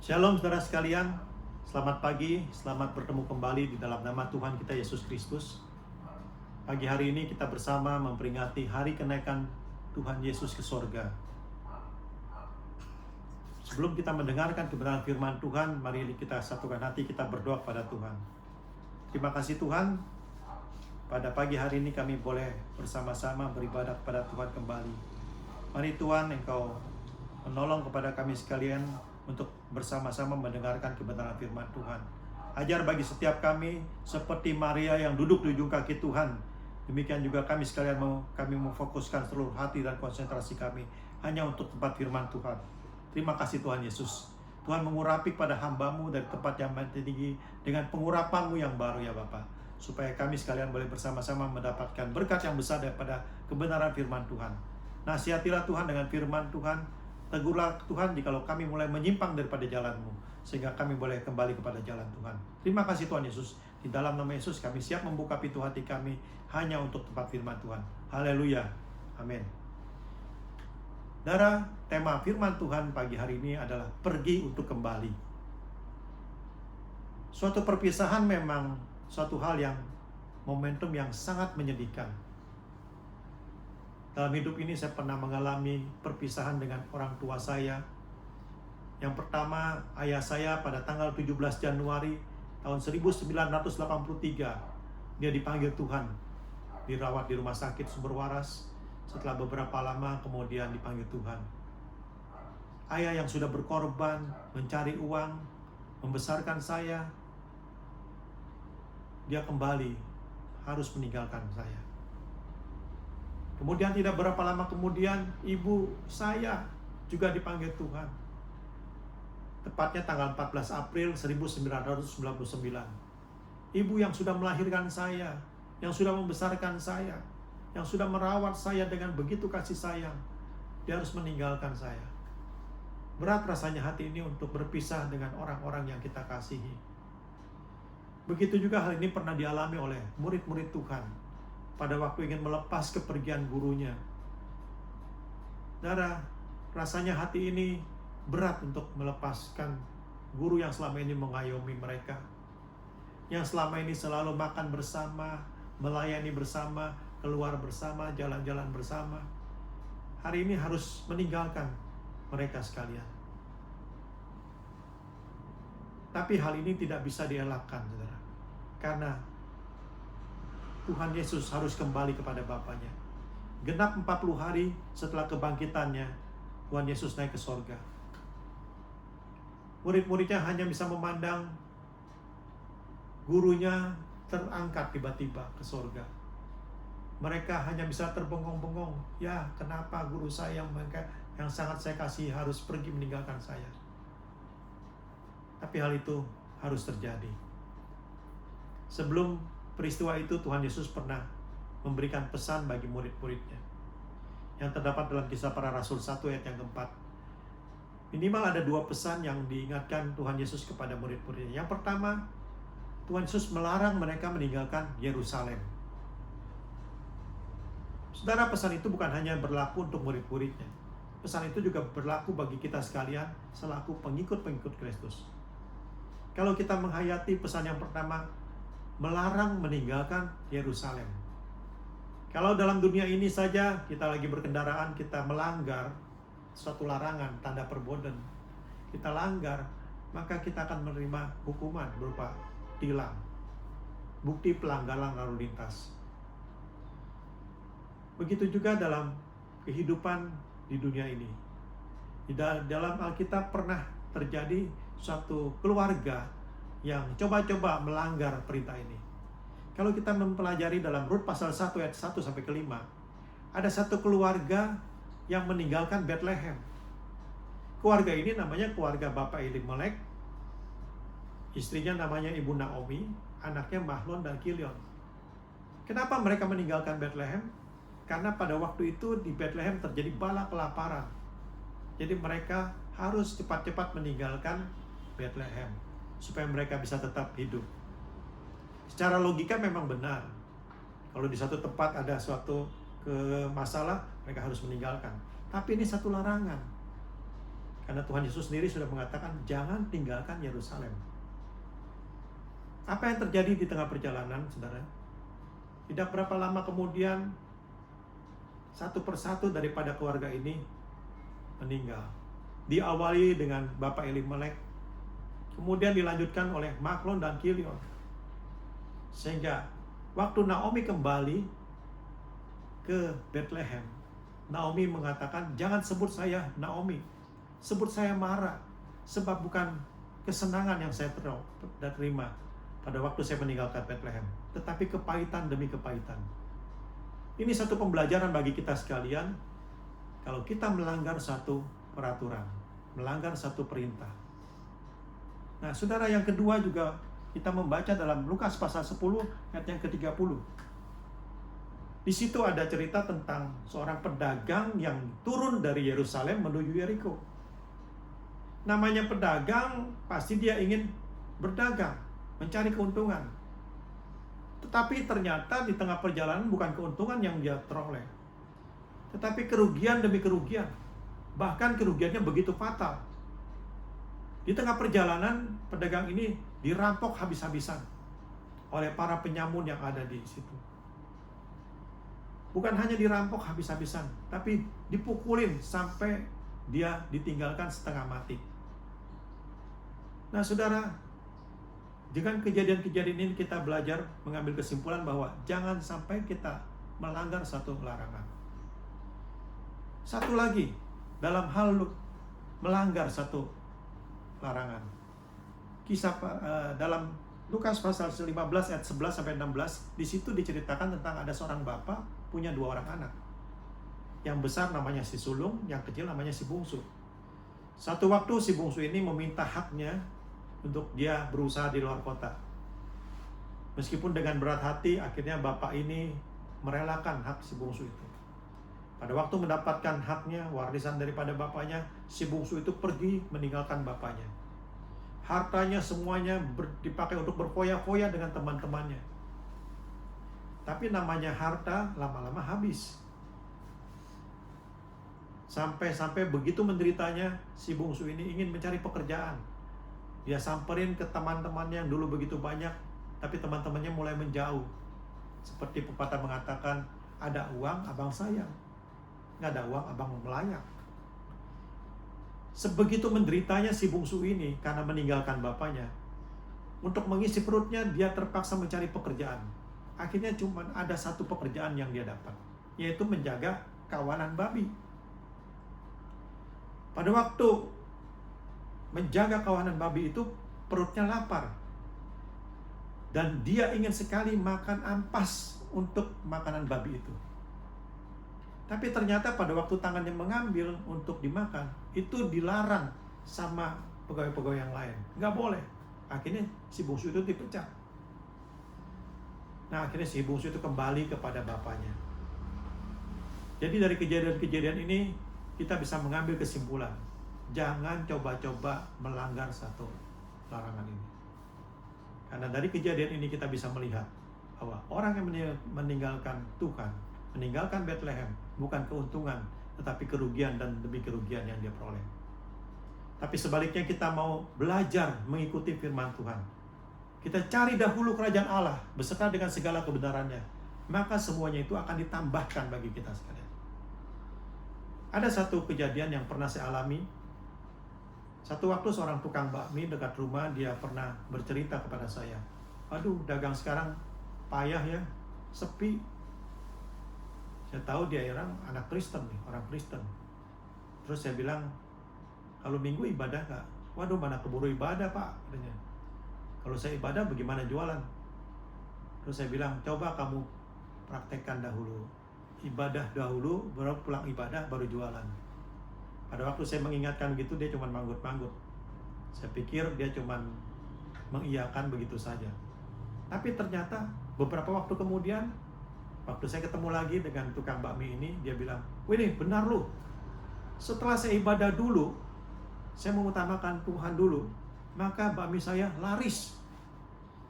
Shalom saudara sekalian, selamat pagi, selamat bertemu kembali di dalam nama Tuhan kita Yesus Kristus. Pagi hari ini kita bersama memperingati hari kenaikan Tuhan Yesus ke sorga. Sebelum kita mendengarkan kebenaran firman Tuhan, mari kita satukan hati, kita berdoa pada Tuhan. Terima kasih Tuhan, pada pagi hari ini kami boleh bersama-sama beribadah kepada Tuhan kembali. Mari Tuhan, Engkau menolong kepada kami sekalian untuk bersama-sama mendengarkan kebenaran firman Tuhan. Ajar bagi setiap kami seperti Maria yang duduk di ujung kaki Tuhan. Demikian juga kami sekalian kami memfokuskan seluruh hati dan konsentrasi kami hanya untuk tempat firman Tuhan. Terima kasih Tuhan Yesus. Tuhan mengurapi pada hamba-Mu dari tempat yang tinggi dengan pengurapan-Mu yang baru ya Bapa, supaya kami sekalian boleh bersama-sama mendapatkan berkat yang besar daripada kebenaran firman Tuhan. Nasihatilah Tuhan dengan firman Tuhan. Tegurlah Tuhan jikalau kami mulai menyimpang daripada jalan-Mu, sehingga kami boleh kembali kepada jalan Tuhan. Terima kasih Tuhan Yesus. Di dalam nama Yesus kami siap membuka pintu hati kami hanya untuk tempat firman Tuhan. Haleluya. Amin. Saudara, tema firman Tuhan pagi hari ini adalah pergi untuk kembali. Suatu perpisahan memang suatu hal yang momentum yang sangat menyedihkan. Dalam hidup ini saya pernah mengalami perpisahan dengan orang tua saya. Yang pertama, ayah saya pada tanggal 17 Januari tahun 1983, dia dipanggil Tuhan, dirawat di rumah sakit Sumber Waras. Setelah beberapa lama kemudian dipanggil Tuhan. Ayah yang sudah berkorban, mencari uang, membesarkan saya, dia kembali harus meninggalkan saya. Kemudian tidak berapa lama kemudian ibu saya juga dipanggil Tuhan. Tepatnya tanggal 14 April 1999. Ibu yang sudah melahirkan saya, yang sudah membesarkan saya, yang sudah merawat saya dengan begitu kasih sayang, dia harus meninggalkan saya. Berat rasanya hati ini untuk berpisah dengan orang-orang yang kita kasihi. Begitu juga hal ini pernah dialami oleh murid-murid Tuhan pada waktu ingin melepas kepergian gurunya. Saudara, rasanya hati ini berat untuk melepaskan guru yang selama ini mengayomi mereka, yang selama ini selalu makan bersama, melayani bersama, keluar bersama, jalan-jalan bersama. Hari ini harus meninggalkan mereka sekalian. Tapi hal ini tidak bisa dielakkan, saudara, karena Tuhan Yesus harus kembali kepada Bapanya. Genap 40 hari setelah kebangkitannya, Tuhan Yesus naik ke sorga. Murid-muridnya hanya bisa memandang gurunya terangkat tiba-tiba ke sorga. Mereka hanya bisa terbengong-bengong. Ya, kenapa guru saya yang sangat saya kasih harus pergi meninggalkan saya? Tapi hal itu harus terjadi. Sebelum peristiwa itu, Tuhan Yesus pernah memberikan pesan bagi murid-muridnya yang terdapat dalam Kisah Para Rasul 1 ayat yang keempat. Minimal ada 2 pesan yang diingatkan Tuhan Yesus kepada murid-muridnya. Yang pertama, Tuhan Yesus melarang mereka meninggalkan Yerusalem. Saudara, pesan itu bukan hanya berlaku untuk murid-muridnya. Pesan itu juga berlaku bagi kita sekalian selaku pengikut-pengikut Kristus. Kalau kita menghayati pesan yang pertama, melarang meninggalkan Yerusalem. Kalau dalam dunia ini saja kita lagi berkendaraan, kita melanggar suatu larangan, tanda perboden, kita langgar, maka kita akan menerima hukuman berupa tilang, bukti pelanggaran lalu lintas. Begitu juga dalam kehidupan di dunia ini. Di dalam Alkitab pernah terjadi suatu keluarga yang coba-coba melanggar perintah ini. Kalau kita mempelajari dalam Rut pasal 1 ayat 1 sampai ke 5, ada satu keluarga yang meninggalkan Bethlehem. Keluarga ini namanya keluarga Bapak Elimelek, istrinya namanya Ibu Naomi, anaknya Mahlon dan Kilion. Kenapa mereka meninggalkan Bethlehem? Karena pada waktu itu di Bethlehem terjadi bala kelaparan. Jadi mereka harus cepat-cepat meninggalkan Bethlehem supaya mereka bisa tetap hidup. Secara logika memang benar. Kalau di satu tempat ada suatu masalah, mereka harus meninggalkan. Tapi ini satu larangan. Karena Tuhan Yesus sendiri sudah mengatakan, jangan tinggalkan Yerusalem. Apa yang terjadi di tengah perjalanan, saudara? Tidak berapa lama kemudian, satu persatu daripada keluarga ini meninggal. Diawali dengan Bapak Elimelek, kemudian dilanjutkan oleh Mahlon dan Kilion. Sehingga waktu Naomi kembali ke Bethlehem, Naomi mengatakan, jangan sebut saya Naomi, sebut saya Mara, sebab bukan kesenangan yang saya terima pada waktu saya meninggalkan Bethlehem, tetapi kepahitan demi kepahitan. Ini satu pembelajaran bagi kita sekalian. Kalau kita melanggar satu peraturan, melanggar satu perintah. Nah, saudara, yang kedua juga kita membaca dalam Lukas pasal 10 ayat yang ke-30. Di situ ada cerita tentang seorang pedagang yang turun dari Yerusalem menuju Yeriko. Namanya pedagang, pasti dia ingin berdagang, mencari keuntungan. Tetapi ternyata di tengah perjalanan bukan keuntungan yang dia peroleh, tetapi kerugian demi kerugian. Bahkan kerugiannya begitu fatal. Di tengah perjalanan, pedagang ini dirampok habis-habisan oleh para penyamun yang ada di situ. Bukan hanya dirampok habis-habisan, tapi dipukulin sampai dia ditinggalkan setengah mati. Nah, saudara, dengan kejadian-kejadian ini kita belajar mengambil kesimpulan bahwa jangan sampai kita melanggar satu larangan. Satu lagi, dalam hal melanggar satu larangan. Kisah dalam Lukas pasal 15 ayat 11 sampai 16, di situ diceritakan tentang ada seorang bapak punya 2 orang anak. Yang besar namanya si sulung, yang kecil namanya si bungsu. Satu waktu si bungsu ini meminta haknya untuk dia berusaha di luar kota. Meskipun dengan berat hati, akhirnya bapak ini merelakan hak si bungsu itu. Pada waktu mendapatkan haknya, warisan daripada bapaknya, si bungsu itu pergi meninggalkan bapaknya. Hartanya semuanya dipakai untuk berfoya-foya dengan teman-temannya. Tapi namanya harta lama-lama habis. Sampai-sampai begitu menderitanya, si bungsu ini ingin mencari pekerjaan. Dia samperin ke teman-temannya yang dulu begitu banyak, tapi teman-temannya mulai menjauh. Seperti pepatah mengatakan, ada uang abang sayang, nggak ada uang abang melayang. Sebegitu menderitanya si bungsu ini karena meninggalkan bapaknya, untuk mengisi perutnya dia terpaksa mencari pekerjaan. Akhirnya cuma ada satu pekerjaan yang dia dapat, yaitu menjaga kawanan babi. Pada waktu menjaga kawanan babi itu, perutnya lapar. Dan dia ingin sekali makan ampas untuk makanan babi itu. Tapi ternyata pada waktu tangannya mengambil untuk dimakan, itu dilarang sama pegawai-pegawai yang lain. Nggak boleh. Akhirnya si bungsu itu dipecat. Nah, akhirnya si bungsu itu kembali kepada bapaknya. Jadi dari kejadian-kejadian ini, kita bisa mengambil kesimpulan. Jangan coba-coba melanggar satu larangan ini. Karena dari kejadian ini kita bisa melihat bahwa orang yang meninggalkan Tuhan, meninggalkan Bethlehem, bukan keuntungan, tetapi kerugian dan demi kerugian yang dia peroleh. Tapi sebaliknya kita mau belajar mengikuti firman Tuhan. Kita cari dahulu kerajaan Allah beserta dengan segala kebenarannya. Maka semuanya itu akan ditambahkan bagi kita sekalian. Ada satu kejadian yang pernah saya alami. Satu waktu seorang tukang bakmi dekat rumah, dia pernah bercerita kepada saya, aduh, dagang sekarang payah ya, sepi. Saya tahu dia anak Kristen nih, orang Kristen. Terus saya bilang, kalau minggu ibadah nggak? Waduh, mana keburu ibadah pak, katanya. Kalau saya ibadah bagaimana jualan? Terus saya bilang, coba kamu praktekkan dahulu. Ibadah dahulu, baru pulang ibadah, baru jualan. Pada waktu saya mengingatkan begitu, dia cuma manggut-manggut. Saya pikir dia cuma mengiyakan begitu saja. Tapi ternyata beberapa waktu kemudian, waktu saya ketemu lagi dengan tukang bakmi ini, dia bilang, "Wih, benar lu. Setelah saya ibadah dulu, saya mengutamakan Tuhan dulu, maka bakmi saya laris.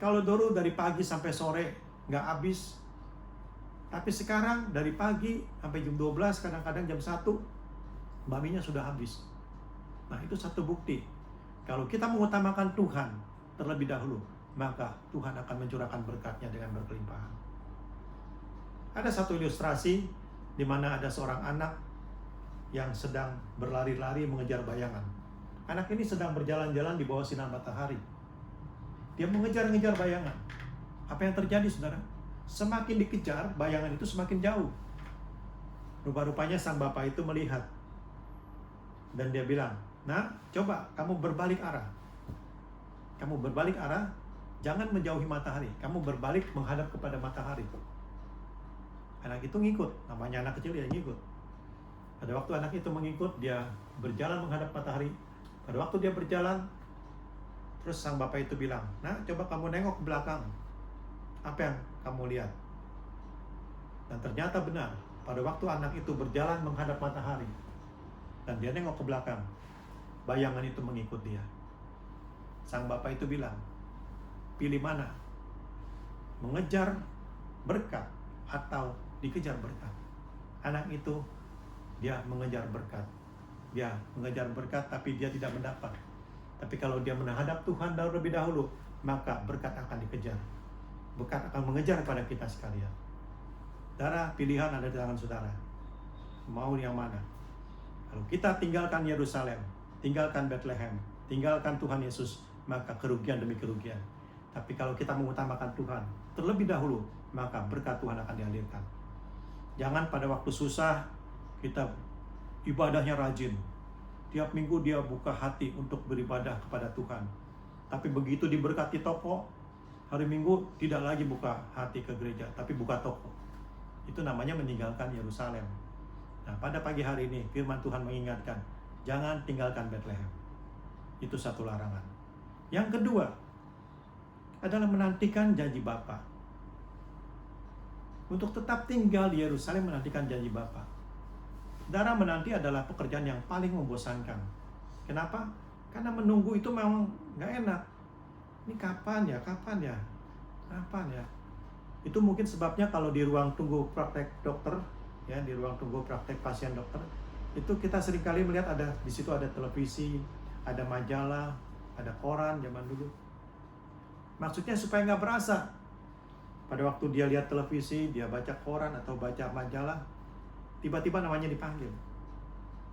Kalau dulu dari pagi sampai sore nggak habis. Tapi sekarang dari pagi sampai jam 12, kadang-kadang jam 1, bakminya sudah habis." Nah, itu satu bukti. Kalau kita mengutamakan Tuhan terlebih dahulu, maka Tuhan akan mencurahkan berkat-Nya dengan berkelimpahan. Ada satu ilustrasi di mana ada seorang anak yang sedang berlari-lari mengejar bayangan. Anak ini sedang berjalan-jalan di bawah sinar matahari. Dia mengejar-ngejar bayangan. Apa yang terjadi, saudara? Semakin dikejar, bayangan itu semakin jauh. Rupa-rupanya sang bapak itu melihat. Dan dia bilang, "Nah, coba kamu berbalik arah. Kamu berbalik arah, jangan menjauhi matahari. Kamu berbalik menghadap kepada matahari." Anak itu ngikut, namanya anak kecil, dia ngikut. Pada waktu anak itu mengikut, dia berjalan menghadap matahari. Pada waktu dia berjalan, terus sang bapak itu bilang, "Nah, coba kamu nengok ke belakang. Apa yang kamu lihat?" Dan ternyata benar, pada waktu anak itu berjalan menghadap matahari, dan dia nengok ke belakang, bayangan itu mengikut dia. Sang bapak itu bilang, "Pilih mana? Mengejar berkat atau dikejar berkat?" Anak itu, dia mengejar berkat. Dia mengejar berkat, tapi dia tidak mendapat. Tapi kalau dia menghadap Tuhan terlebih dahulu, maka berkat akan dikejar. Berkat akan mengejar pada kita sekalian. Saudara, pilihan ada di tangan saudara. Mau yang mana? Kalau kita tinggalkan Yerusalem, tinggalkan Bethlehem, tinggalkan Tuhan Yesus, maka kerugian demi kerugian. Tapi kalau kita mengutamakan Tuhan terlebih dahulu, maka berkat Tuhan akan dialirkan. Jangan pada waktu susah, kita ibadahnya rajin. Tiap minggu dia buka hati untuk beribadah kepada Tuhan. Tapi begitu diberkati toko, hari Minggu tidak lagi buka hati ke gereja, tapi buka toko. Itu namanya meninggalkan Yerusalem. Nah, pada pagi hari ini firman Tuhan mengingatkan, jangan tinggalkan Bethlehem. Itu satu larangan. Yang kedua adalah menantikan janji Bapa. Untuk tetap tinggal di Yerusalem, menantikan janji Bapa. Saudara, menanti adalah pekerjaan yang paling membosankan. Kenapa? Karena menunggu itu memang nggak enak. Ini kapan ya? Kapan ya? Kapan ya? Itu mungkin sebabnya kalau di ruang tunggu praktek dokter, ya, di ruang tunggu praktek pasien dokter, itu kita seringkali melihat ada di situ ada televisi, ada majalah, ada koran zaman dulu. Maksudnya supaya nggak berasa. Pada waktu dia lihat televisi, dia baca koran atau baca majalah, tiba-tiba namanya dipanggil.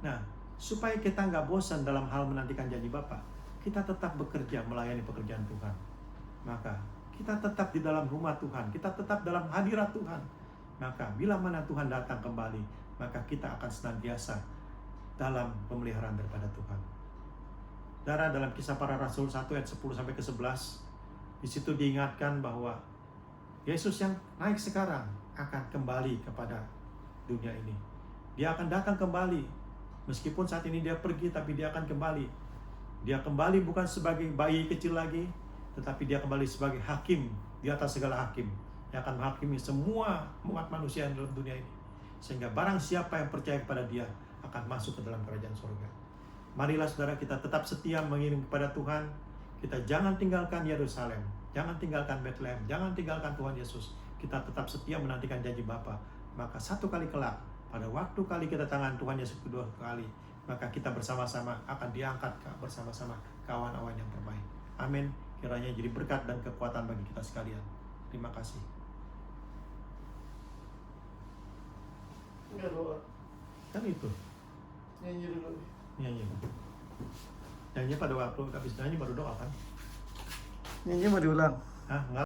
Nah, supaya kita nggak bosan dalam hal menantikan janji Bapa, kita tetap bekerja melayani pekerjaan Tuhan. Maka kita tetap di dalam rumah Tuhan, kita tetap dalam hadirat Tuhan. Maka bila mana Tuhan datang kembali, maka kita akan senantiasa dalam pemeliharaan daripada Tuhan. Saudara, dalam Kisah Para Rasul 1 ayat 10 sampai ke 11, di situ diingatkan bahwa Yesus yang naik sekarang akan kembali kepada dunia ini. Dia akan datang kembali. Meskipun saat ini dia pergi, tapi dia akan kembali. Dia kembali bukan sebagai bayi kecil lagi, tetapi dia kembali sebagai hakim di atas segala hakim, yang akan menghakimi semua umat manusia dalam dunia ini. Sehingga barang siapa yang percaya kepada dia akan masuk ke dalam kerajaan surga. Marilah saudara, kita tetap setia mengiring kepada Tuhan. Kita jangan tinggalkan Yerusalem, jangan tinggalkan Bethlehem, jangan tinggalkan Tuhan Yesus. Kita tetap setia menantikan janji Bapa. Maka satu kali kelak, pada waktu kali kedatangan Tuhan Yesus kedua kali, maka kita bersama-sama akan diangkat bersama-sama ke awan-awan yang terbaik. Amin. Kiranya jadi berkat dan kekuatan bagi kita sekalian. Terima kasih. Enggak doa. Kan itu. Nyanyi dulu. Nyanyi. Nyanyi pada waktu habis nyanyi baru doa kan? Nyanyi mau diulang. Hah? Enggak.